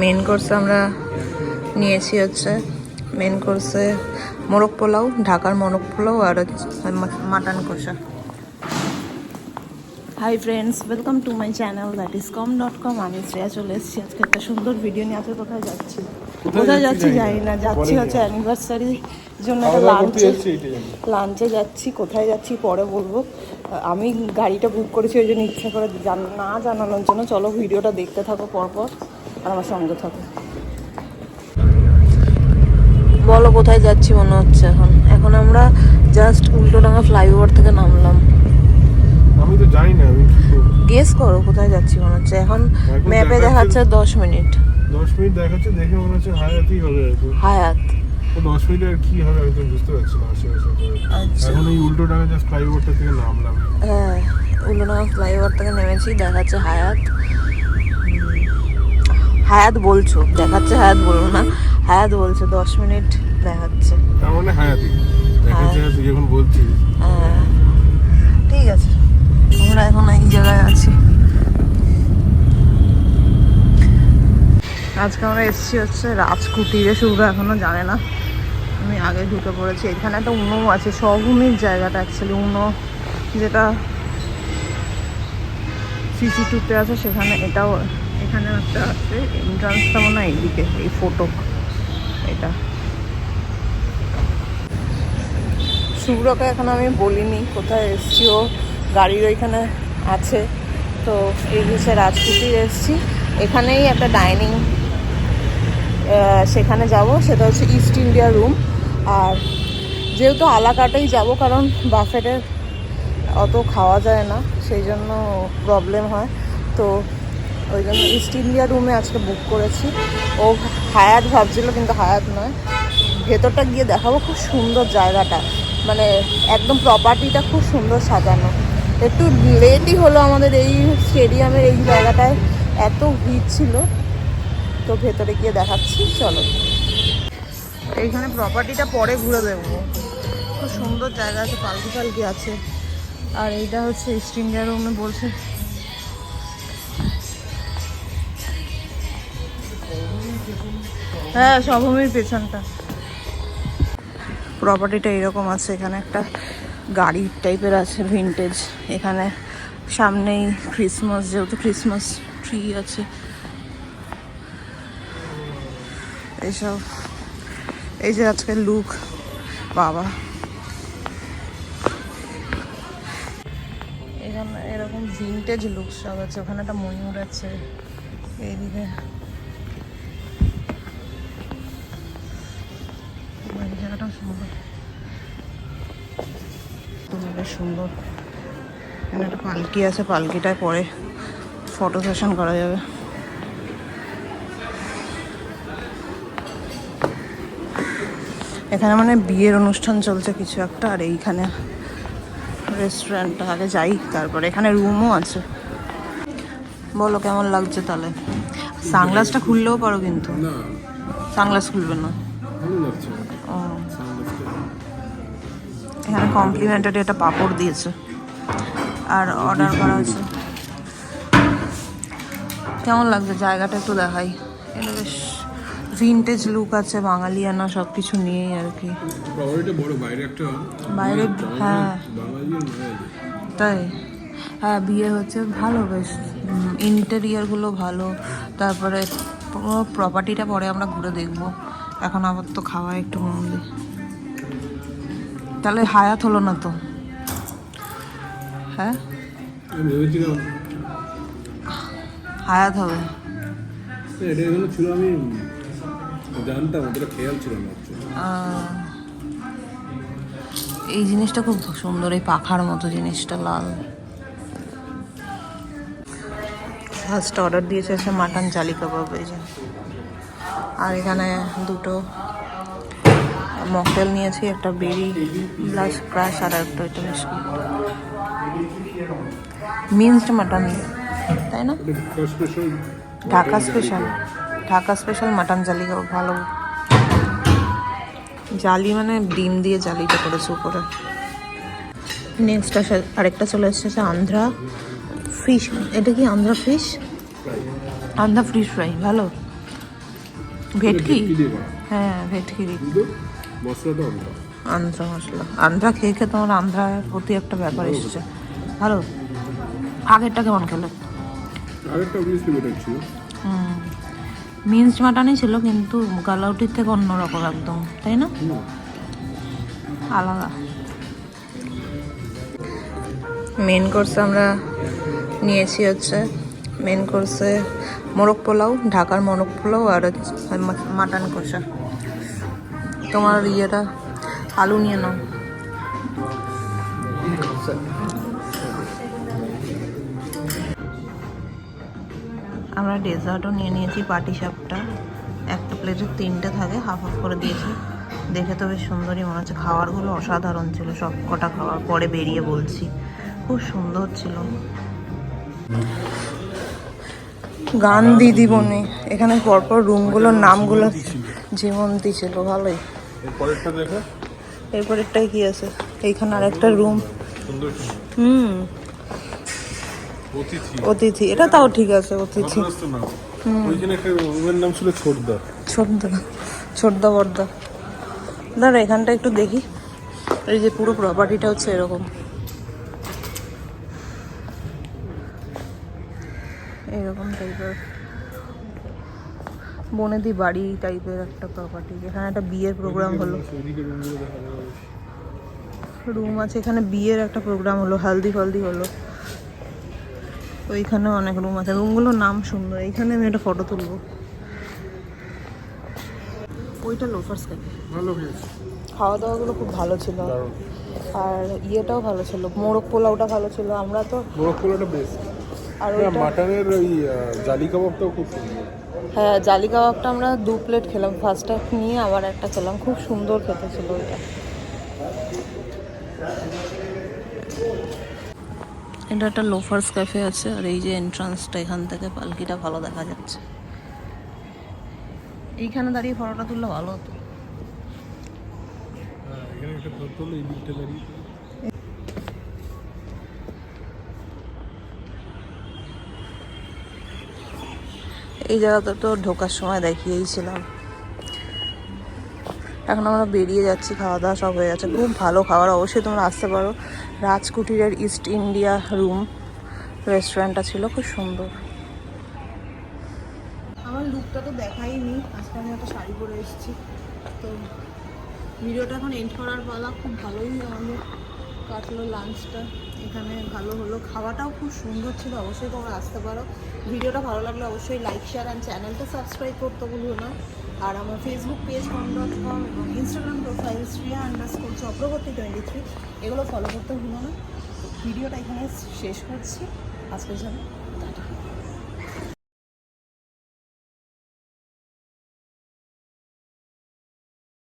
Main কোর্সে আমরা নিয়েছি হচ্ছে মেন কোর্সে মোরগ পোলাও, ঢাকার মোরগ পোলাও আর মাটন কষা। Hi friends, welcome to my channel that is com.com। আমি শ্রেয়া চলে এসেছি আজকে একটা সুন্দর ভিডিও নিয়ে। আজকে কোথায় যাচ্ছি জানি না, যাচ্ছি হচ্ছে অ্যানিভার্সারির জন্য লাঞ্চে যাচ্ছি। কোথায় যাচ্ছি পরে বলবো। আমি গাড়িটা বুক করেছি ওই জন্য ইচ্ছা করে না জানানোর জন্য। চলো ভিডিওটা দেখতে থাকো পরপর আর আমার সঙ্গে থাকো। বলো কোথায় যাচ্ছি মনে হচ্ছে? এখন আমরা জাস্ট উল্টোডাঙ্গা ফ্লাইওভার থেকে নামলাম। আমি তো জানি না, আমি গেস করো কোথায় যাচ্ছি মনে হচ্ছে। এখন ম্যাপে দেখাচ্ছে 10 মিনিট। 10 মিনিট দেখাচ্ছে, দেখে মনে হচ্ছে হায়াতই হবে। হায়াত 10 মিনিট আর কি হবে আমি তো বুঝতে পারছি না আশেপাশে। আচ্ছা, এখন এই উল্টোডাঙ্গা জাস্ট ফ্লাইওভারটা থেকে নামলাম। হ্যাঁ উল্টোডাঙ্গা ফ্লাইওভার থেকে নেমেছি, দেখাচ্ছে হায়াত। হায়াত বলছো, দেখাচ্ছে হায়াত বলবো না, হায়াত বলছে 10 মিনিট দেখাচ্ছে। তার মানে হায়াতই দেখাচ্ছে। তুই যখন বলছিস হ্যাঁ ঠিক আছে, আমরা এখন এই জায়গায় আছি। আজকে আমরা এসেছি হচ্ছে রাজকুটিরে। শুরু এখনো জানে না, আমি আগে ঢুকে পড়েছি। এখানে একটা উনো আছে, স্বভূমির জায়গাটা অ্যাকচুয়ালি। উনো যেটা CC2-তে আছে সেখানে, এটাও এখানে একটা আছে। এন্ট্রান্সটা মনে হয় এইদিকে, এই ফটো এটা। শুভ্রকে এখন আমি বলিনি কোথায় এসছি, ও গাড়ির ওইখানে আছে। তো এই হচ্ছে রাজকুটির এসছি। এখানেই একটা ডাইনিং, সেখানে যাব, সেটা হচ্ছে ইস্ট ইন্ডিয়া রুম। আর যেহেতু আলাকাটেই যাব, কারণ বাফেটের অত খাওয়া যায় না, সেই জন্য প্রবলেম হয়। তো ওই জন্য ইস্ট ইন্ডিয়া রুমে আজকে বুক করেছি। ও হায়াত ভাবছিল, কিন্তু হায়াত নয়। ভেতরটা গিয়ে দেখাবো, খুব সুন্দর জায়গাটা, মানে একদম প্রপার্টিটা খুব সুন্দর সাজানো। একটু লেটই হলো আমাদের এই স্টেডিয়ামের এই জায়গাটায়, এত ভিড় ছিল। তো ভেতরে গিয়ে দেখাচ্ছি, চলো। এইখানে প্রপার্টিটা পরে ঘুরে দেখবো, খুব সুন্দর জায়গা আছে, পালকি পালকি আছে। আর এইটা হচ্ছে ইস্ট ইন্ডিয়া রুমে বলছে। হ্যাঁ, স্বভূমির পেছনটা। প্রপার্টিটা এরকম আছে। এখানে একটা গাড়ি টাইপের আছে, ভিনটেজ। এখানে সামনেই ক্রিসমাস, যেহেতু ক্রিসমাস ট্রি আছে, এইসব। এই যে আজকের লুক, বাবা। এখানে এরকম ভিনটেজ লুক সব আছে। ওখানে একটা ময়ূর আছে, এইদিকে জায়গাটাও সুন্দর, বেশ সুন্দর। এখানে একটা পালকি আছে, পালকিটায় পরে ফটো সেশন করা যাবে। এখানে মানে বিয়ের অনুষ্ঠান চলছে কিছু একটা। আর এইখানে রেস্টুরেন্টটা, আগে যাই তারপরে। এখানে রুমও আছে। বলো কেমন লাগছে তাহলে? সানগ্লাসটা খুললেও পারো, কিন্তু সানগ্লাস খুলবে না। ও, এখানে কমপ্লিমেন্টারি একটা পাপড় দিয়েছে আর অর্ডার করা হয়েছে। কেমন লাগছে জায়গাটা একটু দেখাই। এটা বেশ ভিনটেজ লুক আছে, বাঙালিয়ানা সব কিছু নিয়েই আর কি। বাইরে, হ্যাঁ তাই। হ্যাঁ, বিয়ে হচ্ছে ভালো, বেশ ইন্টেরিয়ারগুলো ভালো। তারপরে পুরো প্রপার্টিটা পরে আমরা ঘুরে দেখবো। এখন আবার তো খাওয়ায় একটু মন দিই। তাহলে হায়াত হলো না তো? হ্যাঁ, হায়াত হবে। এই জিনিসটা খুব সুন্দর, এই পাখার মতো জিনিসটা, লাল। ফার্স্ট অর্ডার দিয়েছে হচ্ছে মাটন জালি কাবাব, এই যে। আর এখানে দুটো মকটেল নিয়েছি, একটা বেরি প্লাস ক্রাশ আর একটা ওইটা বিস্কুট। মিন্সড মাটন, তাই না? Dhaka special, Dhaka special mutton জালি কাবাব। ভালো জালি, মানে ডিম দিয়ে জালিটা করেছে উপরে। নেক্সট আরেকটা চলে এসেছে আন্ধ্রা ফিশ। এটা কি Andhra fish? Andhra fish fry ভালো। ভেটকি দিয়ে করা হ্যাঁ ভেটকি কিন্তু মশলাটা অন্য আন্ধ্রা মশলা আন্ধ্রা খেয়ে খেয়ে তোমার আন্ধ্রার প্রতি একটা ব্যাপার এসেছে ভালো আগেরটা কেমন খেলে আরেকটা অবভিয়াসলি বেটার ছিল মিন্সড মাটনই ছিল কিন্তু গালাউটির থেকে অন্যরকম একদম তাই না আলাদা মেন কোর্সে আমরা নিয়েছি হচ্ছে মেন কোর্সে মোরগ পোলাও ঢাকার মোরগ পোলাও আর মাটন কষা তোমার ইয়েটা আলু নিয়ে নাও আমরা ডেজার্টও নিয়ে নিয়েছি পাটিসাপটা একটা প্লেটে 3টে থাকে হাফ হাফ করে দিয়েছি দেখে তো বেশ সুন্দরই মনে হচ্ছে খাবারগুলো অসাধারণ ছিল সব কটা খাওয়ার পরে বেরিয়ে বলছি খুব সুন্দর ছিল গান দিদিমণি এখানে পরপর রুমগুলোর নামগুলো জীবন্তী ছিল ভালোই পরেরটা দেখো এরপরেরটাই কি আছে এইখানে আরেকটা রুম সুন্দর অতিথি অতিথি এটা তাও ঠিক আছে অতিথি নাম ওইখানে একটা রুমের নাম ছিল ছোটদা ছোটদা বড়দা দাঁড়া এখানটা একটু দেখি এই যে পুরো প্রপার্টিটা হচ্ছে এরকম এরকম টাইপের বনেদি বাড়ি টাইপের একটা প্রপার্টি এখানে একটা বিয়ের প্রোগ্রাম হলো রুম আছে এখানে বিয়ের একটা প্রোগ্রাম হলো হালদি ফালদি হলো ওইখানেও অনেক রুম আছে রুমগুলোর নাম সুন্দর এইখানে আমি একটা ফটো তুলবো ওইটা লোফার্স ক্যাফে ভালো হয়েছে খাওয়া দাওয়াগুলো খুব ভালো ছিল আর ইয়েটাও ভালো ছিল মোরগ পোলাওটা ভালো ছিল আমরা তো মোরগ পোলাওটা বেস্ট আর না ওইটা মাটনের ওই জালি কাবাবটাও খুব সুন্দর হ্যাঁ জালি কাবাবটা আমরা 2 প্লেট খেলাম ফার্স্টটা নিয়ে আবার একটা খেলাম খুব সুন্দর খেতে ছিল ওইটা এটা একটা লোফার্স ক্যাফে আছে আর এই যে এন্ট্রান্সটা এখান থেকে পালকিটা ভালো দেখা যাচ্ছে এইখানে দাঁড়িয়ে ফটোটা তুললে ভালো হতো এখানে একটা ফটো হলো এই দিকটা দাঁড়িয়ে এই জায়গাটা তো ঢোকার সময় দেখিয়েছিলাম এখন আমরা বেরিয়ে যাচ্ছি খাওয়া দাওয়া সব হয়ে গেছে খুব ভালো খাবার অবশ্যই তোমরা আসতে পারো রাজকুটিরের ইস্ট ইন্ডিয়া রুম রেস্টুরেন্টটা ছিল খুব সুন্দর আমার লুকটা তো দেখাইনি আজকে আমি একটা শাড়ি পরে এসেছি তো ভিডিওটা এখন এন্ড করার পালা খুব ভালোই আমাদের কাটলো লাঞ্চটা এখানে ভালো হলো খাওয়াটাও খুব সুন্দর ছিল অবশ্যই তোমরা আসতে পারো ভিডিওটা ভালো লাগলে অবশ্যই লাইক শেয়ার অ্যান্ড চ্যানেলটা সাবস্ক্রাইব করতে ভুলো না আর আমার ফেসবুক পেজ com এবং ইনস্টাগ্রাম প্রোফাইল শ্রিয়া_চক্রবর্তী23 এগুলো ফলো করতে ভুলো না ভিডিওটা এখানে শেষ করছি আজকের জন্য টাটা